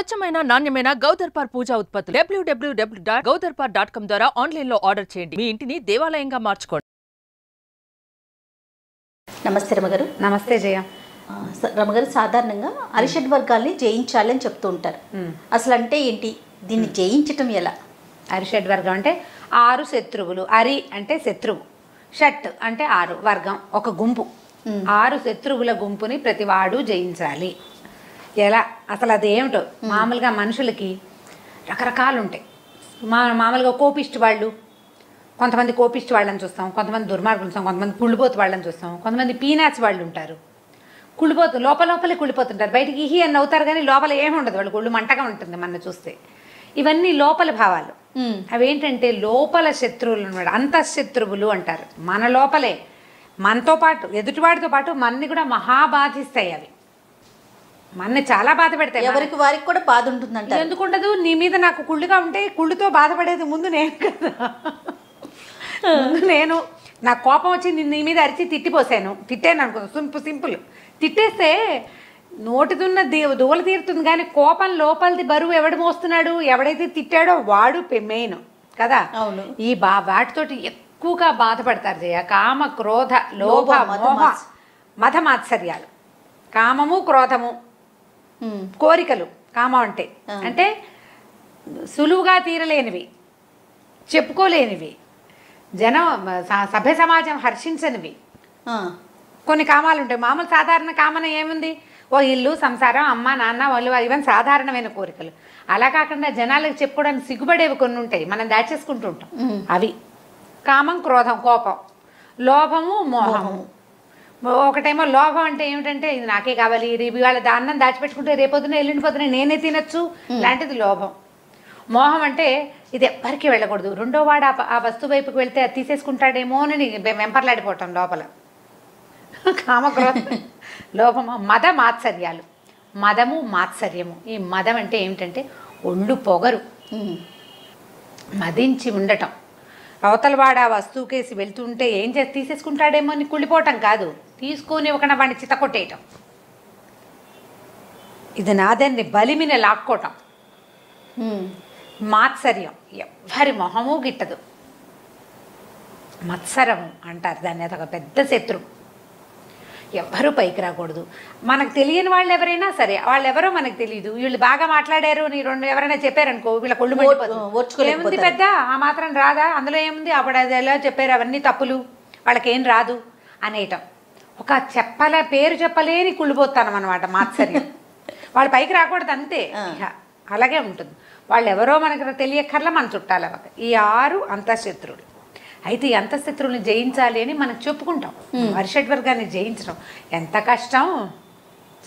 స్వచ్ఛమైన నాణ్యమైన గౌదర్పార్ పూజా ఉత్పత్తులు www.gaudarpar.com ద్వారా ఆన్లైన్ లో ఆర్డర్ చేయండి. మీ ఇంటిని దేవాలయంగా మార్చుకోండి. నమస్తే రమగారు. నమస్తే జయ. రమగారు, సాధారణంగా అరిషడ్ వర్గాల్ని జయించాలని చెప్తూ ఉంటారు. అసలు అంటే ఏంటి, దీన్ని జయించటం ఎలా? అరిషడ్ వర్గం అంటే 6 శత్రువులు. అరి అంటే శత్రువు, షట్ అంటే 6, వర్గం ఒక గుంపు. 6 శత్రువుల గుంపుని ప్రతివాడు జయించాలి. ఎలా అసలు అదేమిటో? మామూలుగా మనుషులకి రకరకాలు ఉంటాయి. మామూలుగా కోపిష్టి వాళ్ళు, కొంతమంది కోపిష్టి వాళ్ళని చూస్తాం, కొంతమంది దుర్మార్గులు చూస్తాం, కొంతమంది కుళ్ళిపోతు వాళ్ళని చూస్తాం, కొంతమంది పీనాచి వాళ్ళు ఉంటారు. కుళ్ళిపోతు లోపలే కుళ్ళిపోతుంటారు, బయటికి ఇహి అని అవుతారు కానీ లోపల ఏమి ఉండదు, వాళ్ళు కుళ్ళు మంటగా ఉంటుంది మన చూస్తే. ఇవన్నీ లోపల భావాలు. అవేంటంటే లోపల శత్రువులు అనమాట, అంతఃశత్రువులు అంటారు. మన లోపలే మనతో పాటు ఎదుటివాడితో పాటు మనని కూడా మహాబాధిస్తాయి. అవి మనని చాలా బాధ పెడతాయి. ఎవరికి వారికి కూడా బాధ ఉంటుందంట. ఎందుకు ఉండదు? నీ మీద నాకు కుళ్ళుగా ఉంటే కుళ్ళుతో బాధపడేది ముందు నేను కదా. నేను నా కోపం వచ్చి నీ మీద అరిచి తిట్టాను అనుకో, సింపుల్. తిట్టేస్తే నోటిదున్న దూల తీరుతుంది, కానీ కోపం లోపలిది బరువు ఎవడు మోస్తున్నాడు? ఎవడైతే తిట్టాడో వాడు మెయిన్ కదా. అవును. ఈ వాటితోటి ఎక్కువగా బాధపడతారు జయ. కామ, క్రోధ, లోభ, మోహ, మద మాత్సర్యాలు. కామము, క్రోధము, కోరికలు. కామం అంటే సులువుగా తీరలేనివి, చెప్పుకోలేనివి, సభ్య సమాజం హర్షించనివి కొన్ని కామాలు ఉంటాయి. మామూలు సాధారణ కామన ఏముంది? ఓ ఇల్లు, సంసారం, అమ్మ, నాన్న, వాళ్ళు, ఇవన్నీ సాధారణమైన కోరికలు. అలా కాకుండా జనాలకు చెప్పుకోవడానికి సిగ్గుపడేవి కొన్ని ఉంటాయి, మనం దాచేసుకుంటూ ఉంటాం. అవి కామం, క్రోధం, కోపం, లోభము, మోహము. ఒకటేమో లోభం అంటే ఏమిటంటే ఇది నాకే కావాలి, ఇవాళ అన్నం దాచిపెట్టుకుంటే రేపొద్దున ఎల్లుండి పొద్దున నేనే తినచ్చు, లాంటిది లోభం. మోహం అంటే ఇది ఎవ్వరికి వెళ్ళకూడదు, రెండో వాడు ఆ వస్తువు వైపుకి వెళ్తే అది తీసేసుకుంటాడేమో అని వెంపర్లాడిపోవటం లోపల. కామక్రోధ, లోభము. మద మాత్సర్యాలు. మదము, మాత్సర్యము. ఈ మదం అంటే ఏమిటంటే ఒళ్ళు పొగరు, మదించి ఉండటం. అవతలవాడు ఆ వస్తువు కేసి వెళ్తుంటే ఏం చేసి తీసేసుకుంటాడేమో అని కుళ్ళిపోవటం కాదు, తీసుకొని ఒకన వాడిని చితకొట్టేయటం. ఇది నాదన్ని బలిమిన లాక్కోవటం. మాత్సర్యం, ఎవ్వరి మొహము గిట్టదు. మత్సరము అంటారు దాన్ని, అదొక పెద్ద శత్రువు. ఎవ్వరూ పైకి రాకూడదు. మనకు తెలియని వాళ్ళు ఎవరైనా సరే, వాళ్ళు ఎవరో మనకు తెలియదు, వీళ్ళు బాగా మాట్లాడారు నీ ఎవరైనా చెప్పారనుకో, వీళ్ళ కొళ్ళు మండిపోతుంది. ఏముంది పెద్ద, ఆ మాత్రం రాదా, అందులో ఏముంది, అప్పుడు అది ఎలా చెప్పారు, అవన్నీ తప్పులు, వాళ్ళకేం రాదు అనేయటం. ఒక పేరు చెప్పలేని కుళ్ళిపోతాను అనమాట మాత్సర్యం. వాళ్ళు పైకి రాకూడదు అంతే, అలాగే ఉంటుంది. వాళ్ళు ఎవరో మనకు తెలియక్కర్లా, మన చుట్టాల. ఈ 6 అంతఃశత్రువులు. అయితే ఈ అంతఃశత్రువుని జయించాలి అని మనం చెప్పుకుంటాం. అరిషడ్ వర్గాన్ని జయించడం ఎంత కష్టం,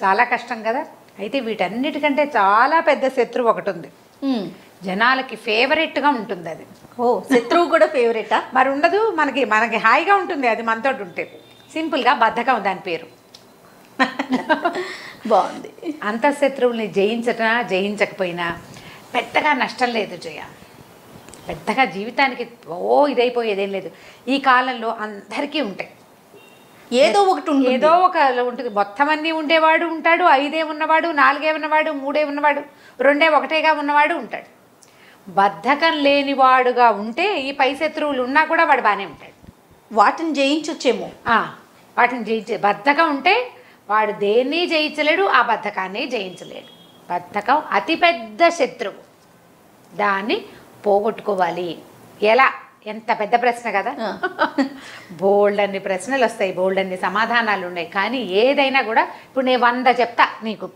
చాలా కష్టం కదా. అయితే వీటన్నిటికంటే చాలా పెద్ద శత్రువు ఒకటి ఉంది, జనాలకి ఫేవరెట్గా ఉంటుంది అది. ఓ, శత్రువు కూడా ఫేవరెటా? మరి ఉండదు, మనకి హాయిగా ఉంటుంది అది మనతో ఉంటే. సింపుల్గా బద్ధకం దాని పేరు. బాగుంది. అంతఃశత్రువుల్ని జయించకపోయినా పెద్దగా నష్టం లేదు జయ. పెద్దగా జీవితానికి ఇదైపోయేదేం లేదు. ఈ కాలంలో అందరికీ ఉంటాయి, ఏదో ఒకటి ఉంటుంది. మొత్తం అన్నీ ఉండేవాడు ఉంటాడు, 5 ఉన్నవాడు, 4 ఉన్నవాడు, 3 ఉన్నవాడు, 2 1గా ఉన్నవాడు ఉంటాడు. బద్ధకం లేనివాడుగా ఉంటే ఈ పై శత్రువులు ఉన్నా కూడా వాడు బాగానే ఉంటాడు. వాటిని జయించొచ్చేమో. వాటిని బద్ధకం ఉంటే వాడు దేన్ని జయించలేడు, ఆ బద్ధకాన్ని జయించలేడు. బద్ధకం అతిపెద్ద శత్రువు, దాన్ని పోగొట్టుకోవాలి ఎలా? ఎంత పెద్ద ప్రశ్న కదా. బోల్డన్ని ప్రశ్నలు వస్తాయి, బోల్డన్ని సమాధానాలు ఉన్నాయి. కానీ ఏదైనా కూడా ఇప్పుడు నేను 100 చెప్తా నీకు.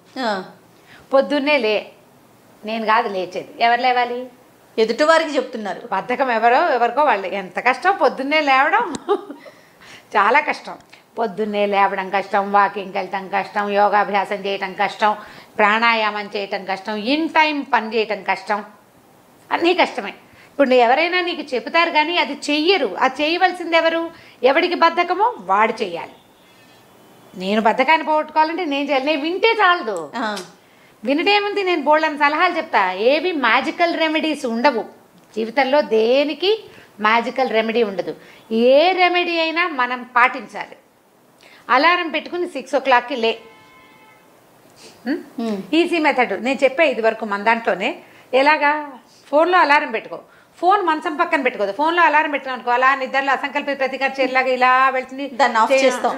పొద్దున్నే నేను కాదు లేచేది, ఎవరు లేవాలి? ఎదుటివారికి చెప్తున్నారు. బద్ధకం ఎవరికో వాళ్ళు. ఎంత కష్టం పొద్దున్నే లేవడం, చాలా కష్టం. పొద్దున్నే లేవడం కష్టం, వాకింగ్కి వెళ్ళటం కష్టం, యోగాభ్యాసం చేయటం కష్టం, ప్రాణాయామం చేయటం కష్టం, ఇన్ టైం పని చేయటం కష్టం, అన్నీ కష్టమే. ఇప్పుడు ఎవరైనా నీకు చెబుతారు కానీ అది చెయ్యరు. అది చేయవలసింది ఎవరు? ఎవడికి బద్ధకమో వాడు చెయ్యాలి. నేను బద్ధకాన్ని పోగొట్టుకోవాలంటే నేను చేయాలి. నేను వింటే చాలదు. వినటేముంది, నేను బోల్డని సలహాలు చెప్తా. ఏవి మ్యాజికల్ రెమెడీస్ ఉండవు జీవితంలో, దేనికి మ్యాజికల్ రెమెడీ ఉండదు. ఏ రెమెడీ అయినా మనం పాటించాలి. అలారం పెట్టుకుని 6 o'clockకి ఈజీ మెథడ్ నేను చెప్పే ఇది వరకు మన దాంట్లోనే. ఎలాగా? ఫోన్లో అలారం పెట్టుకో, ఫోన్ మంచం పక్కన పెట్టుకోదు. ఫోన్లో అలారం పెట్టుకున్నాం అనుకో, అలా నిద్రలో అసంకల్పిత ప్రతికార చర్యలాగా ఇలా వెళ్తుంది, దాన్ని ఆఫ్ చేస్తాం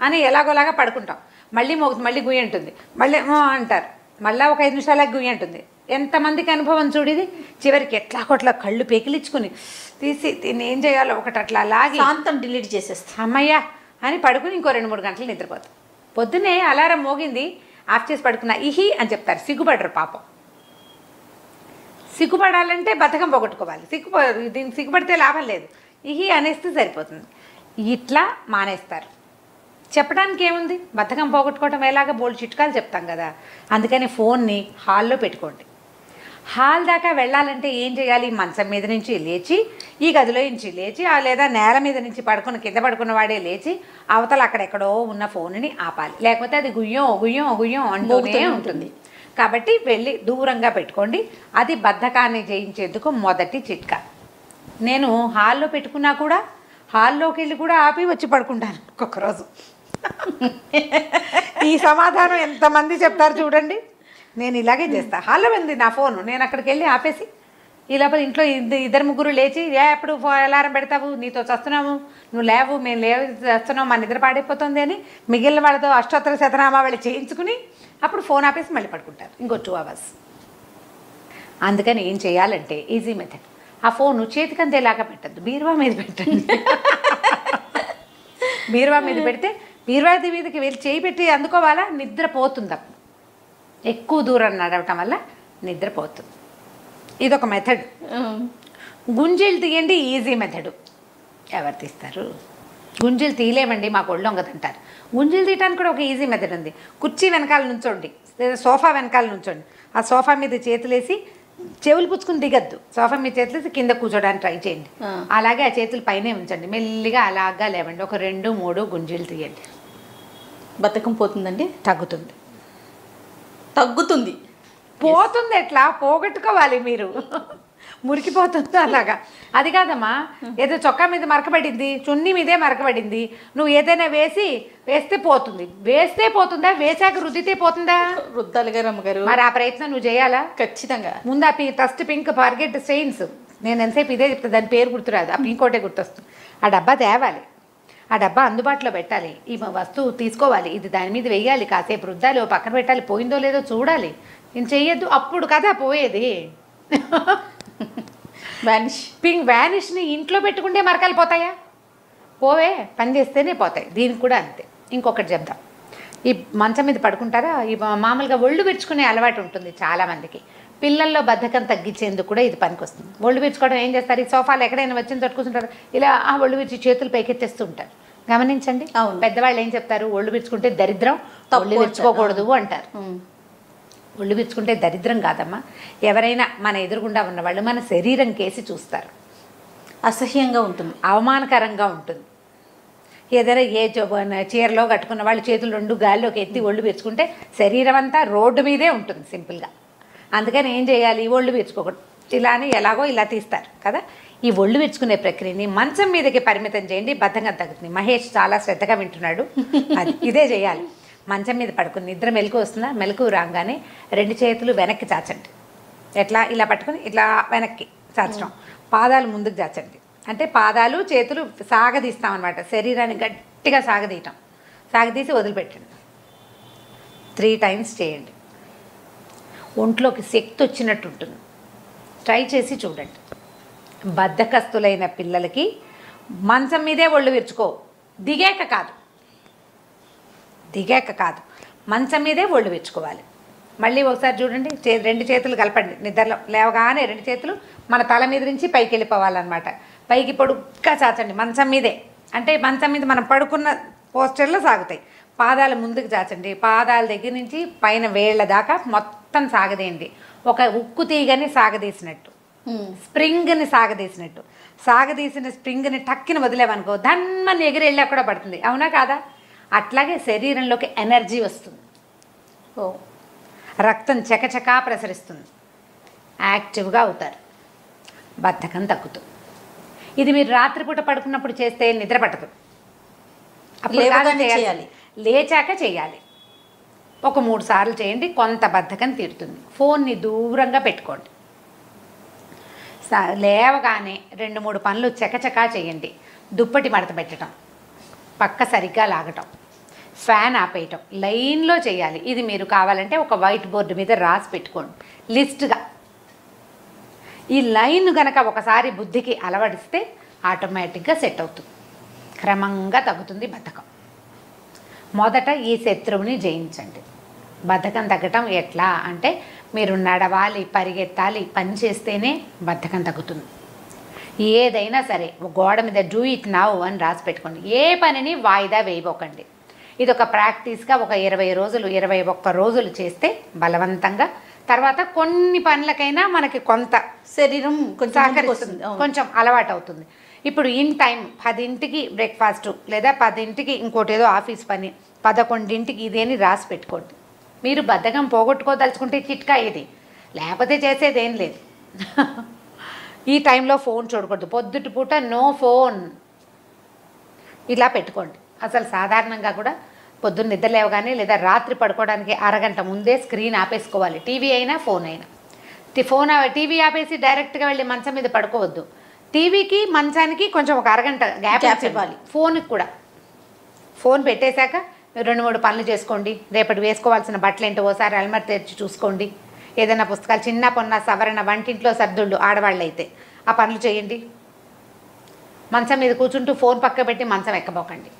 అని ఎలాగోలాగా పడుకుంటాం. మళ్ళీ మోగుతుంది, మళ్ళీ గుయ్యి ఉంటుంది, మళ్ళీ అంటారు, మళ్ళీ ఒక 5 నిమిషాలకు గుయ్యి ఉంటుంది. ఎంతమందికి అనుభవం చూడిది. చివరికి ఎట్లా కొట్లా కళ్ళు పెకిలించుకుని తీసి దీన్ని ఏం చేయాలో ఒకటి అట్లా లాగి శాంతం డిలీట్ చేసేస్తాం, అమ్మయ్యా అని పడుకుని ఇంకో 2-3 గంటలు నిద్రపోతాం. పొద్దున్నే అలారం మోగింది ఆఫ్ చేసి పడుకున్నా ఇహి అని చెప్తారు. సిగ్గుపడరు పాపం. సిగ్గుపడాలంటే బద్ధకం పోగొట్టుకోవాలి. దీన్ని సిగ్గుపడితే లాభం లేదు. ఇహి అనేస్తే సరిపోతుంది. ఇట్లా మానేస్తారు. చెప్పడానికి ఏముంది? బద్ధకం పోగొట్టుకోవటం ఎలాగ బోల్డ్ చిట్కాలు చెప్తాం కదా. అందుకని ఫోన్ని హాల్లో పెట్టుకోండి. హాల్ దాకా వెళ్ళాలంటే ఏం చేయాలి? మంచం మీద నుంచి లేచి, ఈ గదిలో నుంచి లేచి, లేదా నేల మీద నుంచి కింద పడుకున్న వాడే లేచి అవతల అక్కడెక్కడో ఉన్న ఫోన్ని ఆపాలి. లేకపోతే అది గుయ్యం గుయ్యం గుయ్యం అంటూనే ఉంటుంది. కాబట్టి వెళ్ళి దూరంగా పెట్టుకోండి. అది బద్ధకాన్ని జయించేందుకు మొదటి చిట్కా. నేను హాల్లో పెట్టుకున్నా కూడా హాల్లోకి వెళ్ళి కూడా ఆపి వచ్చి పడుకుంటాను ఒక్కొక్కరోజు. ఈ సమాధానం ఎంతమంది చెప్తారు చూడండి. నేను ఇలాగే చేస్తా. హాల్లో ఉంది నా ఫోను, నేను అక్కడికి వెళ్ళి ఆపేసి ఈ లోపల ఇంట్లో 2-3 లేచి ఎప్పుడు అలారం పెడతావు, నీతో చస్తున్నాము, నువ్వు లేవు, మేము చేస్తున్నావు, మా నిద్ర పాడైపోతుంది అని మిగిలిన వాళ్ళతో అష్టోత్తర శతనామావళి చేయించుకుని అప్పుడు ఫోన్ ఆపేసి మళ్ళీ పడుకుంటారు ఇంకో 2 అవర్స్. అందుకని ఏం చేయాలంటే ఈజీ మెథడ్. ఆ ఫోను చేతికందేలాగా పెట్టద్దు, బీరువా మీద పెట్టండి. బీరువా మీద పెడితే బీరువా మీదకి వెళ్ళి చేయి పెట్టి అందుకోవాలా, నిద్రపోతుంది. అప్పుడు ఎక్కువ దూరం నడవటం వల్ల నిద్రపోతుంది. ఇదొక మెథడ్. గుంజీలు తీయండి, ఈజీ మెథడు. ఎవరు తీస్తారు? గుంజీలు తీయలేమండి, మాకు ఒళ్ళొంగదంటారు. గుంజీలు తీయడానికి కూడా ఒక ఈజీ మెథడ్ ఉంది. కుర్చీ వెనకాల నుంచోండి, లేదా సోఫా వెనకాల నుంచోండి. ఆ సోఫా మీద చేతులేసి చెవులు పుచ్చుకుని దిగద్దు. సోఫా మీద చేతులేసి కింద కూర్చోడానికి ట్రై చేయండి. అలాగే ఆ చేతులు పైనే ఉంచండి. మెల్లిగా అలాగా లేవండి. ఒక 2-3 గుంజీలు తీయండి. బద్ధకం పోతుందండి? తగ్గుతుంది. పోతుంది. ఎట్లా పోగొట్టుకోవాలి మీరు? మురికిపోతుంది అలాగా. అది కాదమ్మా, ఏదో చొక్కా మీద మరకబడింది, చున్నీ మీదే మరకబడింది, నువ్వు ఏదైనా వేస్తే పోతుంది. వేస్తే పోతుందా? వేసాక రుద్దితే పోతుందా? రుద్దాలి గారు అమ్మగారు. మరి ఆ ప్రయత్నం నువ్వు చేయాలా? ఖచ్చితంగా. ముందు ఆ టస్ట్ పింక్ ఫర్గెట్ స్టెయిన్స్, నేను ఎంతసేపు ఇదే చెప్తా, దాని పేరు గుర్తురాదు, ఆ పింక్ ఒకటే గుర్తొస్తుంది. ఆ డబ్బా తేవాలి, ఆ డబ్బా అందుబాటులో పెట్టాలి, ఈ వస్తువు తీసుకోవాలి, ఇది దాని మీద వేయాలి, కాసేపు రుద్దాలి, ఓ పక్కన పెట్టాలి, పోయిందో లేదో చూడాలి. నేను చెయ్యొద్దు, అప్పుడు కదా పోయేది. వ్యానిష్ని ఇంట్లో పెట్టుకుంటే మరకలు పోతాయా? పోవే, పని చేస్తేనే పోతాయి. దీనికి కూడా అంతే. ఇంకొకటి చెప్దాం. ఈ మంచం మీద పడుకుంటారా, ఈ మామూలుగా ఒళ్ళు విరుచుకునే అలవాటు ఉంటుంది చాలామందికి. పిల్లల్లో బద్ధకం తగ్గించేందుకు కూడా ఇది పనికొస్తుంది. ఒళ్ళు విరుచుకోవడం ఏం చేస్తారు? ఈ సోఫాలు ఎక్కడైనా వచ్చిన చోటు కూర్చుంటారు, ఇలా ఒళ్ళు విరిచి చేతులు పైకెత్తేస్తూ ఉంటారు. గమనించండి. పెద్దవాళ్ళు ఏం చెప్తారు? ఒళ్ళు విరుచుకుంటే దరిద్రం, ఒళ్ళు విరుచుకోకూడదు అంటారు. ఒళ్ళు విరుచుకుంటే దరిద్రం కాదమ్మా. ఎవరైనా మన ఎదురుగుండా ఉన్నవాళ్ళు మన శరీరం కేసి చూస్తారు. అసహ్యంగా ఉంటుంది, అవమానకరంగా ఉంటుంది. ఏదైనా చీరలో కట్టుకున్న వాళ్ళు చేతులు 2 గాల్లోకి ఎత్తి ఒళ్ళు విరుచుకుంటే శరీరం అంతా రోడ్డు మీదే ఉంటుంది సింపుల్గా. అందుకని ఏం చేయాలి? ఒళ్ళు విరుచుకోకూడదు. ఇలానే ఎలాగో ఇలా తీస్తారు కదా. ఈ ఒళ్ళు విరుచుకునే ప్రక్రియని మంచం మీదకి పరిమితం చేయండి, బద్ధకం తగ్గుతుంది. మహేష్ చాలా శ్రద్ధగా వింటున్నాడు. అది ఇదే చేయాలి. మంచం మీద పడుకుని నిద్ర మెలకు వస్తుందా? మెలకు రాగానే 2 చేతులు వెనక్కి చాచండి. ఎట్లా? ఇలా పట్టుకుని ఇట్లా వెనక్కి చాచడం, పాదాలు ముందుకు చాచండి. అంటే పాదాలు చేతులు సాగదీస్తామన్నమాట. శరీరాన్ని గట్టిగా సాగదీయటం, సాగదీసి వదిలిపెట్టండి. 3 టైమ్స్ చేయండి. ఒంట్లోకి శక్తి వచ్చినట్టు ఉంటుంది. ట్రై చేసి చూడండి. బద్ధకస్తులైన పిల్లలకి మంచం మీదే ఒళ్ళు విరుచుకో, దిగాక కాదు, మంచం మీదే ఒళ్ళు విరుచుకోవాలి. మళ్ళీ ఒకసారి చూడండి. 2 చేతులు కలపండి. నిద్రలో లేవగానే 2 చేతులు మన తల మీద నుంచి పైకి వెళ్ళిపోవాలన్నమాట. పైకి పొడుగ్గా చాచండి మంచం మీదే. అంటే మంచం మీద మనం పడుకున్న పోస్చర్లో సాగుతాయి. పాదాలు ముందుకు చాచండి. పాదాల దగ్గర నుంచి పైన వేళ్ల దాకా మొత్తం సాగదీయండి. ఒక ఉక్కు తీగని సాగదీసినట్టు, స్ప్రింగ్ని సాగదీసినట్టు. సాగదీసిన స్ప్రింగ్ని టక్కిన వదిలేవనుకో, ధన్మని ఎగిరి వెళ్ళి అక్కడ పడుతుంది. అవునా కాదా? అట్లాగే శరీరంలోకి ఎనర్జీ వస్తుంది. రక్తం చకచకా ప్రసరిస్తుంది. యాక్టివ్గా అవుతారు. బద్ధకం తగ్గుతుంది. ఇది మీరు రాత్రిపూట పడుకున్నప్పుడు చేస్తే నిద్ర పట్టదు. అప్పుడు చేయాలి, లేచాక చేయాలి. ఒక 3 సార్లు చేయండి, కొంత బద్ధకం తీరుతుంది. ఫోన్ని దూరంగా పెట్టుకోండి. లేవగానే 2-3 పనులు చకచకా చేయండి. దుప్పటి మడత పెట్టడం, పక్క సరిగ్గా లాగటం, ఫ్యాన్ ఆపేయటం లైన్లో చేయాలి. ఇది మీరు కావాలంటే ఒక వైట్ బోర్డు మీద రాసి పెట్టుకోండి లిస్ట్గా. ఈ లైన్ గనక ఒకసారి బుద్ధికి అలవడిస్తే ఆటోమేటిక్గా సెట్ అవుతుంది, క్రమంగా తగ్గుతుంది బద్ధకం. మొదట ఈ శత్రువుని జయించండి. బద్ధకం తగ్గటం ఎట్లా అంటే మీరు నడవాలి, పరిగెత్తాలి, పని చేస్తేనే బద్ధకం తగ్గుతుంది. ఏదైనా సరే గోడ మీద డూ ఇట్ నౌ అని రాసి పెట్టుకోండి. ఏ పనిని వాయిదా వేయబోకండి. ఇది ఒక ప్రాక్టీస్గా ఒక 20 రోజులు 21 రోజులు చేస్తే బలవంతంగా తర్వాత కొన్ని పనులకైనా మనకి కొంత శరీరం సహకరిస్తుంది, కొంచెం అలవాటు అవుతుంది. ఇప్పుడు ఇన్ టైం 10ంటికి బ్రేక్ఫాస్టు లేదా 10ంటికి ఇంకోటి ఏదో ఆఫీస్ పని, 11ంటికి ఇదేని రాసి పెట్టుకోండి. మీరు బద్ధకం పోగొట్టుకోదలుచుకుంటే చిట్కా ఇది, లేకపోతే చేసేదేం లేదు. ఈ టైంలో ఫోన్ చూడకూడదు, పొద్దుటి పూట నో ఫోన్ ఇలా పెట్టుకోండి. అసలు సాధారణంగా కూడా పొద్దున్న నిద్ర లేవగానే లేదా రాత్రి పడుకోవడానికి అరగంట ముందే స్క్రీన్ ఆపేసుకోవాలి. టీవీ అయినా ఫోన్ అయినా. టీవీ ఆపేసి డైరెక్ట్గా వెళ్ళి మంచం మీద పడుకోవద్దు. టీవీకి మంచానికి కొంచెం ఒక అరగంట గ్యాప్ ఇవ్వాలి. ఫోన్కి కూడా ఫోన్ పెట్టేశాక 2-3 పనులు చేసుకోండి. రేపటి వేసుకోవాల్సిన బట్టలు ఏంటో ఓసారి అల్మర్ తెరిచి చూసుకోండి. ఏదైనా పుస్తకాలు చిన్న పొన్న సవరణ, వంటింట్లో సర్దుళ్ళు ఆడవాళ్ళు అయితే ఆ పనులు చేయండి. మంచం మీద కూర్చుంటూ ఫోన్ పక్క పెట్టి మంచం ఎక్కబోకండి.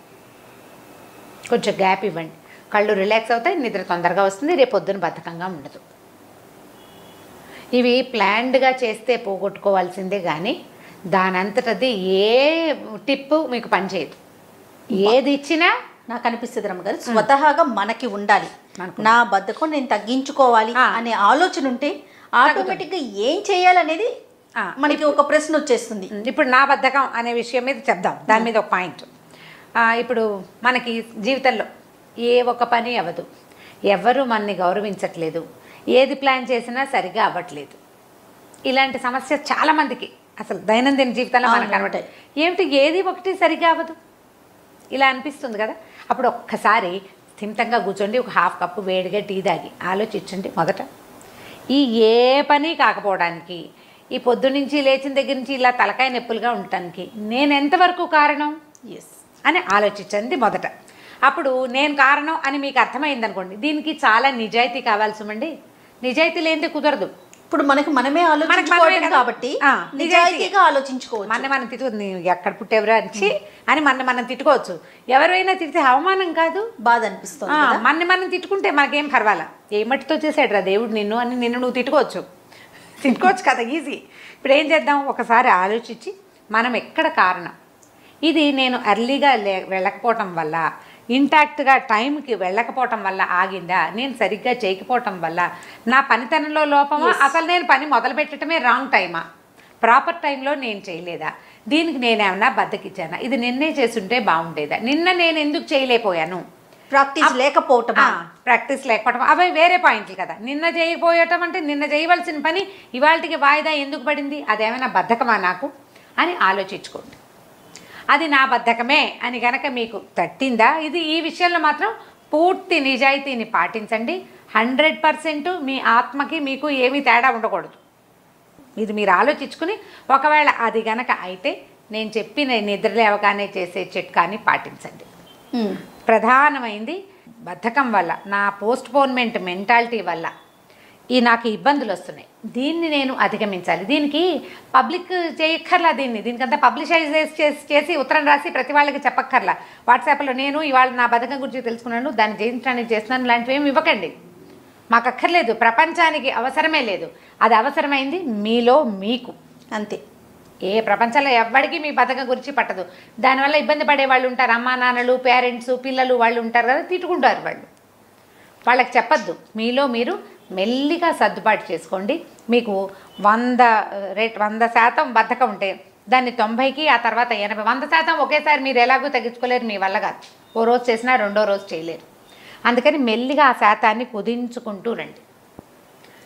కొంచెం గ్యాప్ ఇవ్వండి. కళ్ళు రిలాక్స్ అవుతాయి, నిద్ర తొందరగా వస్తుంది, రేపు పొద్దున బద్ధకంగా ఉండదు. ఇవి ప్లాన్డ్గా చేస్తే పోగొట్టుకోవాల్సిందే కానీ దానంతటది ఏ టిప్పు మీకు పనిచేయదు. ఏది ఇచ్చినా నాకు అనిపిస్తుంది రమ్మగారు, స్వతహాగా మనకి ఉండాలి. నా బద్ధకం నేను తగ్గించుకోవాలి అనే ఆలోచన ఉంటే ఆటోమేటిక్గా ఏం చేయాలనేది మనకి ఒక ప్రశ్న వచ్చేస్తుంది. ఇప్పుడు నా బద్ధకం అనే విషయం మీద చెప్దాం. దాని మీద ఒక పాయింట్. ఇప్పుడు మనకి జీవితంలో ఏ ఒక పని అవ్వదు, ఎవరు మనని గౌరవించట్లేదు, ఏది ప్లాన్ చేసినా సరిగా అవ్వట్లేదు. ఇలాంటి సమస్య చాలామందికి అసలు దైనందిన జీవితంలో మనకు కనబడతాయి. ఏమిటి ఏది ఒకటి సరిగా అవ్వదు ఇలా అనిపిస్తుంది కదా. అప్పుడు ఒక్కసారి స్థిమితంగా కూర్చోండి, ఒక 1/2 కప్పు వేడిగా టీ తాగి ఆలోచించండి. మొదట ఈ ఏ పని కాకపోవడానికి, ఈ పొద్దునుంచి లేచిన దగ్గర నుంచి ఇలా తలకాయ నొప్పులుగా ఉండటానికి నేను ఎంతవరకు కారణం అని ఆలోచించండి మొదట. అప్పుడు నేను కారణం అని మీకు అర్థమైంది అనుకోండి, దీనికి చాలా నిజాయితీ కావాల్సి ఉండి, నిజాయితీ లేనిదే కుదరదు. ఇప్పుడు మనమే ఆలోచించుకోవడం కాబట్టి నిజాయితీగా ఆలోచించుకోవచ్చు. మనం తిట్టుకుంది ఎక్కడ పుట్టేవరా అని మనం తిట్టుకోవచ్చు. ఎవరైనా తిడితే అవమానం కాదు, బాధ అనిపిస్తుంది. మనం తిట్టుకుంటే మనకేం పర్వాలా, ఏ మట్టితో చేసాడు రా దేవుడు నిన్ను అని నిన్ను నువ్వు తిట్టుకోవచ్చు కదా, ఈజీ. ఇప్పుడు ఏం చేద్దాం, ఒకసారి ఆలోచించి మనం ఎక్కడ కారణం, ఇది నేను ఎర్లీగా వెళ్ళకపోవటం వల్ల, ఇంటాక్ట్గా టైంకి వెళ్ళకపోవటం వల్ల ఆగిందా, నేను సరిగ్గా చేయకపోవటం వల్ల, నా పనితనంలో లోపమా, అసలు నేను పని మొదలు పెట్టడమే రాంగ్ టైమా, ప్రాపర్ టైంలో నేను చేయలేదా, దీనికి నేనేమన్నా బద్దకిచ్చానా, ఇది నిన్నే చేసుంటే బాగుండేదా, నిన్న నేను ఎందుకు చేయలేకపోయాను, ప్రాక్టీస్ లేకపోవటం అవి వేరే పాయింట్లు కదా. నిన్న చేయకపోయటం అంటే నిన్న చేయవలసిన పని ఇవాళకి వాయిదా ఎందుకు పడింది, అదేమైనా బద్ధకమా నాకు అని ఆలోచించుకోండి. అది నా బద్ధకమే అని కనుక మీకు తట్టిందా, ఇది ఈ విషయంలో మాత్రం పూర్తి నిజాయితీని పాటించండి. 100% మీ ఆత్మకి మీకు ఏమీ తేడా ఉండకూడదు. ఇది మీరు ఆలోచించుకుని ఒకవేళ అది గనక అయితే నేను చెప్పిన నిద్ర లేవగానే చేసే చిట్కాని పాటించండి. ప్రధానమైంది బద్ధకం వల్ల, నా పోస్ట్పోన్మెంట్ మెంటాలిటీ వల్ల నాకు ఇబ్బందులు వస్తున్నాయి, దీన్ని నేను అధిగమించాలి. దీనికి పబ్లిక్ చేయక్కర్లా, దీనికంతా పబ్లిషైజ్ చేసి ఉత్తరం రాసి ప్రతి వాళ్ళకి చెప్పక్కర్లా. వాట్సాప్లో నేను ఇవాళ నా బద్ధకం గురించి తెలుసుకున్నాను, దాన్ని జయించడానికి చేస్తున్నాను లాంటివి ఏమి ఇవ్వకండి. మాకు అక్కర్లేదు, ప్రపంచానికి అవసరమే లేదు. అది అవసరమైంది మీలో మీకు అంతే. ఏ ప్రపంచంలో ఎవ్వడికి మీ బద్ధకం గురించి పట్టదు. దానివల్ల ఇబ్బంది పడే వాళ్ళు ఉంటారు, అమ్మా నాన్నలు, పేరెంట్స్, పిల్లలు వాళ్ళు ఉంటారు కదా, తిట్టుకుంటారు వాళ్ళు. వాళ్ళకి చెప్పద్దు. మీలో మీరు మెల్లిగా సర్దుబాటు చేసుకోండి. మీకు 100% బద్ధకం ఉంటే దాన్ని 90కి, ఆ తర్వాత 80, 100% ఒకేసారి మీరు ఎలాగో తగ్గించుకోలేరు, మీ వల్ల కాదు. ఓ రోజు చేసినా రెండో రోజు చేయలేరు. అందుకని మెల్లిగా ఆ శాతాన్ని కుదించుకుంటూ రండి.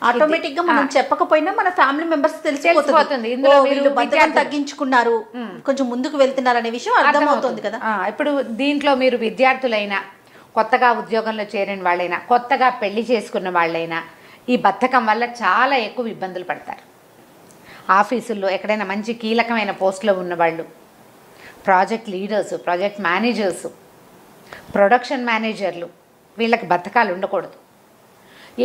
ఆటోమేటిక్గా మనం చెప్పకపోయినా మన ఫ్యామిలీ మెంబర్స్ తెలిసిపోతుంది, ఇందులో వీళ్ళు బద్ధకం తగ్గించుకున్నారు, కొంచెం ముందుకు వెళ్తున్నారు అనే విషయం అర్థమవుతుంది కదా. ఇప్పుడు దీంట్లో మీరు విద్యార్థులైనా కొత్తగా ఉద్యోగంలో చేరిన వాళ్ళైనా కొత్తగా పెళ్లి చేసుకున్న వాళ్ళైనా ఈ బద్ధకం వల్ల చాలా ఎక్కువ ఇబ్బందులు పడతారు. ఆఫీసుల్లో ఎక్కడైనా మంచి కీలకమైన పోస్టులో ఉన్నవాళ్ళు, project leaders, project managers, production మేనేజర్లు, వీళ్ళకి బద్ధకాలు ఉండకూడదు.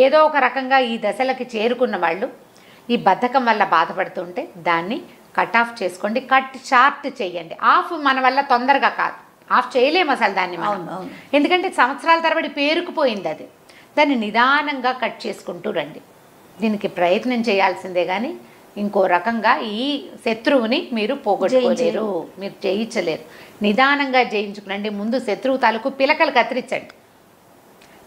ఏదో ఒక రకంగా ఈ దశలకి చేరుకున్న వాళ్ళు ఈ బద్ధకం వల్ల బాధపడుతుంటే దాన్ని కట్ ఆఫ్ చేసుకోండి, కట్ చార్ట్ చేయండి. ఆఫ్ మన వల్ల తొందరగా కాదు, ఆఫ్ చేయలేము అసలు దాన్ని మనం. ఎందుకంటే సంవత్సరాల తరబడి పేరుకుపోయింది అది. దాన్ని నిదానంగా కట్ చేసుకుంటూ రండి. దీనికి ప్రయత్నం చేయాల్సిందే కానీ ఇంకో రకంగా ఈ శత్రువుని మీరు పోగొట్టుకోలేరు, మీరు జయించలేరు. నిదానంగా జయించుకునండి. ముందు శత్రువు తాలూకు పిలకలు కత్తిరించండి,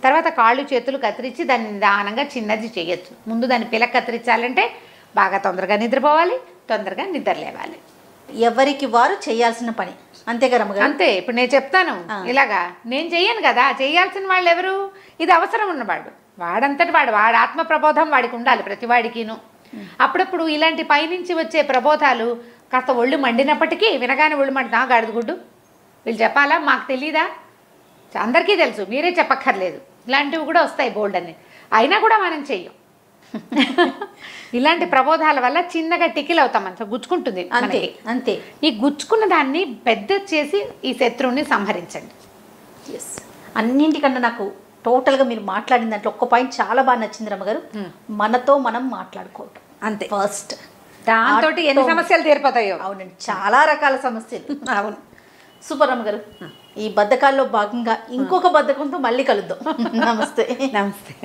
తర్వాత కాళ్ళు చేతులు కత్తిరించి దాన్ని నిదానంగా చిన్నది చేయొచ్చు. ముందు దాన్ని పిలక కత్తిరించాలంటే బాగా తొందరగా నిద్రపోవాలి, తొందరగా నిద్ర లేవాలి. ఎవరికి వారు చేయాల్సిన పని, అంతే కదా రమ్మగారు? అంతే. ఇప్పుడు నేను చెప్తాను ఇలాగా, నేను చెయ్యను కదా, చేయాల్సిన వాళ్ళు ఎవరు? ఇది అవసరం ఉన్నవాడు, వాడంతటి వాడు ఆత్మ ప్రబోధం వాడికి ఉండాలి ప్రతి వాడికిను. అప్పుడప్పుడు ఇలాంటి పైనుంచి వచ్చే ప్రబోధాలు కాస్త ఒళ్ళు మండినప్పటికీ వినగానే ఒళ్ళు మండి గాడిదగుడ్డు వీళ్ళు చెప్పాలా, మాకు తెలీదా? అందరికీ తెలుసు, మీరే చెప్పక్కర్లేదు. ఇలాంటివి కూడా వస్తాయి బోల్డ్ అని, అయినా కూడా మనం చెయ్యం. ఇలాంటి ప్రబోధాల వల్ల చిన్నగా టికిల్ అవుతాం, అంత గుచ్చుకుంటుంది అంతే అంతే. ఈ గుచ్చుకున్న దాన్ని పెద్ద చేసి ఈ శత్రువుని సంహరించండి. అన్నింటికన్నా నాకు టోటల్గా మీరు మాట్లాడిన దాంట్లో ఒక్క పాయింట్ చాలా బాగా నచ్చింది రమ్మగారు, మనతో మనం మాట్లాడుకోవటం. అంతే ఫస్ట్ దాంతో ఎన్ని సమస్యలు తీరిపోతాయో. అవునండి, చాలా రకాల సమస్యలు. అవును. సూపర్ రమ్మగారు. ఈ బద్ధకాల్లో భాగంగా ఇంకొక బద్ధకంతో మళ్ళీ కలుద్దాం. నమస్తే. నమస్తే.